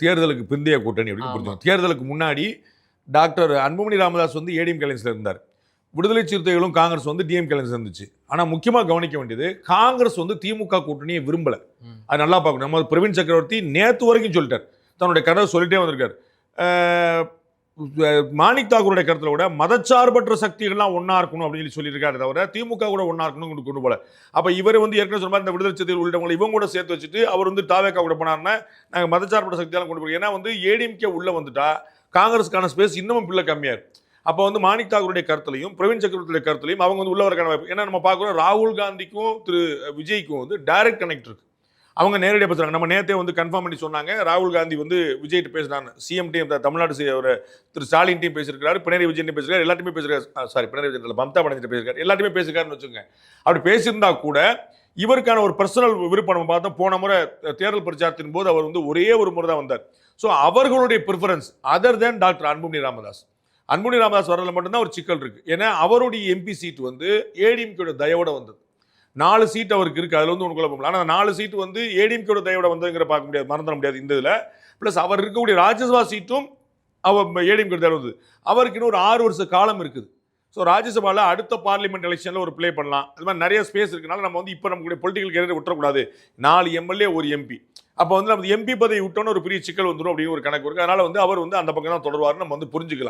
தேர்தலுக்கு பிந்தைய கூட்டணி அப்படின்னு புரிஞ்சுக்கணும். தேர்தலுக்கு முன்னாடி டாக்டர் அன்புமணி ராமதாஸ் வந்து ஏடிஎம் அலைன்ஸ்ல இருந்தார். விடுதலை சிறுத்தைகளும் காங்கிரஸ் வந்து டிஎம்கே அலைன்ஸ்ல இருந்துச்சு. ஆனா முக்கியமா கவனிக்க வேண்டியது காங்கிரஸ் வந்து திமுக கூட்டணியை விரும்பல. அது நல்லா பார்க்கணும். நம்ம பிரவீன் சக்கரவர்த்தி நேத்து வரைக்கும் சொல்லிட்டார், தன்னுடைய கருத்தை சொல்லிட்டே வந்திருக்காரு. மாணிக் தாக்கூருடைய கருத்துல கூட மதச்சார்பற்ற சக்திகள்லாம் ஒன்னா இருக்கணும் அப்படின்னு சொல்லியிருக்காரு, தவிர திமுக கூட ஒன்னா இருக்கணும் கொண்டு போல. அப்ப இவர் வந்து ஏற்கனவே சொன்ன இந்த விடுதலை சிறுத்தைகள் உள்ளவங்களை இவங்க கூட சேர்த்து வச்சுட்டு அவர் வந்து தாவேக்கா கூட போனாருன்னா நாங்கள் மதச்சார்பற்ற சக்தியெல்லாம் கொண்டு போய், ஏன்னா வந்து ஏடிஎம்கே உள்ள வந்துட்டா காங்கிரஸ்க்கான ஸ்பேஸ் இன்னமும் பிள்ளை கம்மியா இருக்கு. அப்போ வந்து மாணிக் தாக்கூருடைய கருத்துலையும் பிரவீன் சக்கரவர்த்தியுடைய கருத்துலையும் அவங்க வந்து உள்ளவருக்கான வாய்ப்பு. ஏன்னா நம்ம பார்க்குறோம் ராகுல் காந்திக்கும் திரு விஜய்க்கும் வந்து டைரக்ட் கனெக்ட் இருக்கு. அவங்க நேரடியாக பேசுறாங்க. நம்ம நேரத்தை வந்து கன்ஃபார்ம் பண்ணி சொன்னாங்க, ராகுல் காந்தி வந்து விஜய்ட்டு பேசுறாங்க. சிஎம் டீம் தமிழ்நாடு திரு ஸ்டாலின் டீம் பேசியிருக்காரு, பினராயி விஜயன் பேசியிருக்காரு, எல்லாத்தையுமே பேசியிருக்காரு. சாரி, பினராயி விஜயன் மம்தா பானர்ஜி பேசியிருக்காரு, எல்லாத்தையுமே பேசியிருக்காருன்னு வச்சுக்கோங்க. அப்படி பேசியிருந்தா கூட இவருக்கான ஒரு பர்சனல் விருப்பம் நம்ம பார்த்தோம். போன முறை தேர்தல் பிரச்சாரத்தின் போது அவர் வந்து ஒரே ஒரு முறை தான் வந்தார். ஸோ அவர்களுடைய preference other than doctor Anbumani Ramadoss. Anbumani Ramadoss வர்றதுல மட்டும்தான் ஒரு சிக்கல் இருக்கு. ஏன்னா அவருடைய எம்பி சீட் வந்து ஏடிஎம்கேட தயவோட வந்தது. 4 சீட் அவருக்கு இருக்கு, அதுல வந்து ஒன்று குழப்பம். ஆனால் 4 சீட் வந்து ஏடிஎம்கேட தயவோட வந்ததுங்கிற பார்க்க முடியாது, மறந்துட முடியாது இந்த இதில். பிளஸ் அவர் இருக்கக்கூடிய ராஜ்யசபா சீட்டும் அவர் ஏடிஎம்கே தயவு வந்தது. அவருக்கு இன்னும் ஒரு 6 வருஷ காலம் இருக்குது. ஸோ ராஜ்யசபாவில் அடுத்த பார்லிமெண்ட் எலெக்ஷனில் ஒரு ப்ளே பண்ணலாம். அது மாதிரி நிறைய ஸ்பேஸ் இருக்குனால நம்ம வந்து இப்போ நம்மளுடைய பொலிட்டிக்கல் கேரியரை விட்டுறக்கூடாது. 4 எம்எல்ஏ ஒரு எம்பி. அப்போ வந்து நம்ம எம்பி பதவி விட்டோன்னு ஒரு பெரிய சிக்கல் வந்துடும் அப்படின்னு ஒரு கணக்கு இருக்கு. அதனால வந்து அவர் வந்து அந்த பக்கம் தான் தொடர்வாருன்னு நம்ம வந்து புரிஞ்சுக்கலாம்.